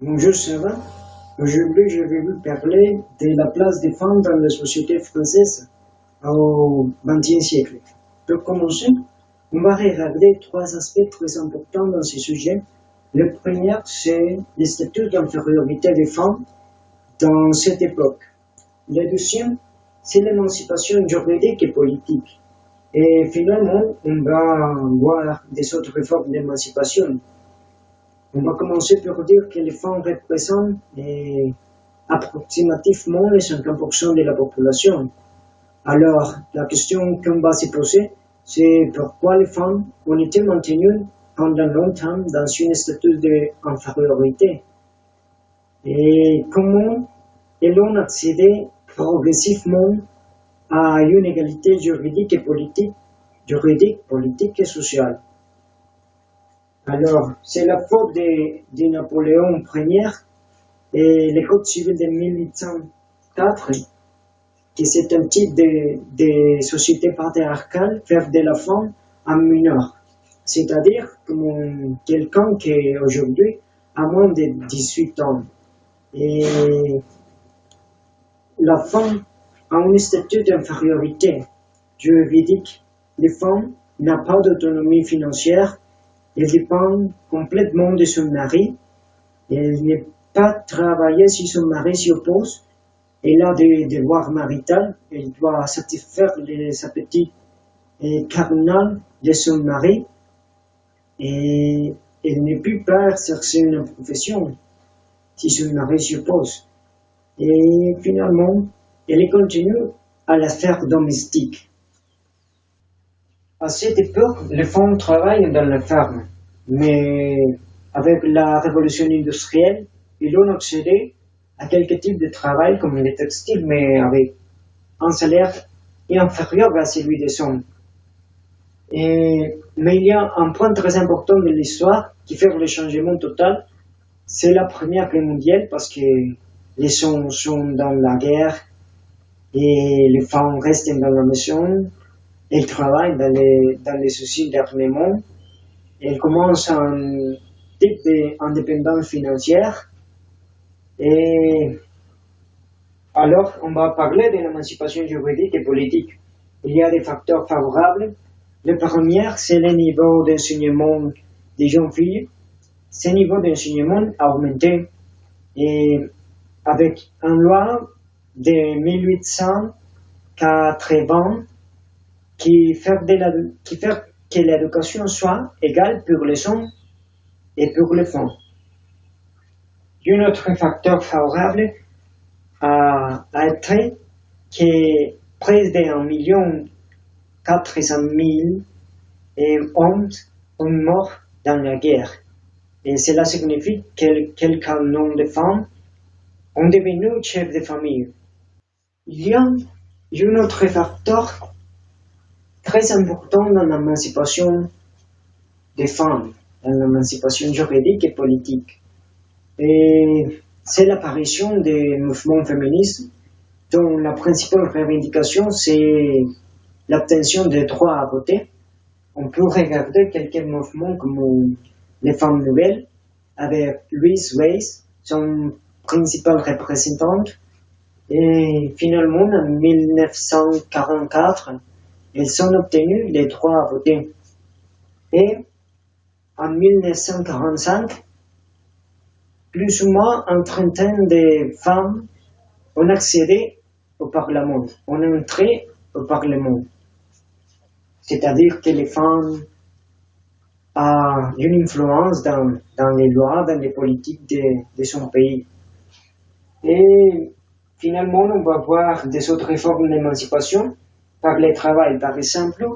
Bonjour Sarah, aujourd'hui je vais vous parler de la place des femmes dans la société française au XXe siècle. Pour commencer, on va regarder trois aspects très importants dans ce sujet. Le premier, c'est le statut d'infériorité des femmes dans cette époque. Le deuxième, c'est l'émancipation juridique et politique. Et finalement, on va voir des autres formes d'émancipation. On va commencer par dire que les femmes représentent approximativement les 50% de la population. Alors, la question qu'on va se poser, c'est pourquoi les femmes ont été maintenues pendant longtemps dans une statut d'infériorité et comment elles ont accédé progressivement à une égalité juridique, politique et sociale. Alors, c'est la faute de Napoléon Ier et le Code civil de 1804, qui c'est un type de société patriarcale, faire de la femme un mineur. C'est-à-dire comme quelqu'un qui aujourd'hui a moins de 18 ans. Et la femme a un statut d'infériorité juridique. Les femmes n'ont pas d'autonomie financière. Elle dépend complètement de son mari. Elle n'est pas travailler si son mari s'y oppose. Elle a des devoirs maritaux. Elle doit satisfaire les appétits carnals de son mari. Et elle ne peut pas exercer une profession si son mari s'y oppose. Et finalement, elle continue à la sphère domestique. À cette époque, les femmes travaillent dans la ferme, mais avec la révolution industrielle, ils ont accédé à quelques types de travail comme le textile, mais avec un salaire inférieur à celui des hommes. Mais il y a un point très important de l'histoire qui fait le changement total, c'est la Première Guerre mondiale, parce que les hommes sont dans la guerre et les femmes restent dans la maison. Elles travaillent dans les usines d'armement. Elles commencent un type d'indépendance financière. Et alors, on va parler de l'émancipation juridique et politique. Il y a des facteurs favorables. Le premier, c'est le niveau d'enseignement des jeunes filles. Ce niveau d'enseignement a augmenté. Et avec une loi de 1880, qui fait que l'éducation soit égale pour les hommes et pour les femmes. Un autre facteur favorable a été que près de 1,4 million hommes ont mort dans la guerre. Et cela signifie que quelques nombre de femmes ont devenu chefs de famille. Il y a un autre facteur très important dans l'émancipation des femmes, dans l'émancipation juridique et politique. Et c'est l'apparition des mouvements féministes dont la principale revendication c'est l'obtention des droits à voter. On peut regarder quelques mouvements comme les femmes nouvelles avec Louise Weiss, son principale représentante. Et finalement, en 1944, elles ont obtenu les droits à voter. Et en 1945, plus ou moins une trentaine de femmes ont accédé au Parlement, ont entré au Parlement. C'est-à-dire que les femmes ont une influence dans les lois, dans les politiques de son pays. Et finalement, on va voir des autres formes d'émancipation par le travail, par exemple.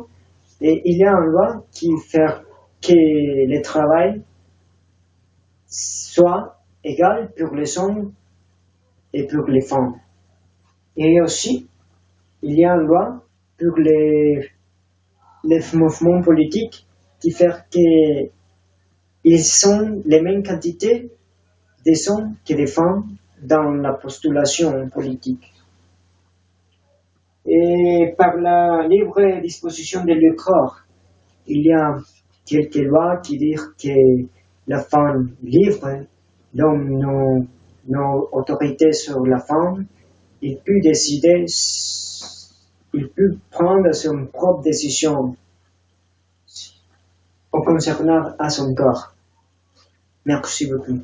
Et il y a une loi qui fait que le travail soit égal pour les hommes et pour les femmes. Et aussi, il y a une loi pour les mouvements politiques qui fait qu'ils sont les mêmes quantités des hommes que des femmes dans la postulation politique. Et par la libre disposition de leur corps, il y a quelques lois qui disent que la femme libre l'homme nos autorités sur la femme, il peut décider, il peut prendre son propre décision en concernant à son corps. Merci beaucoup.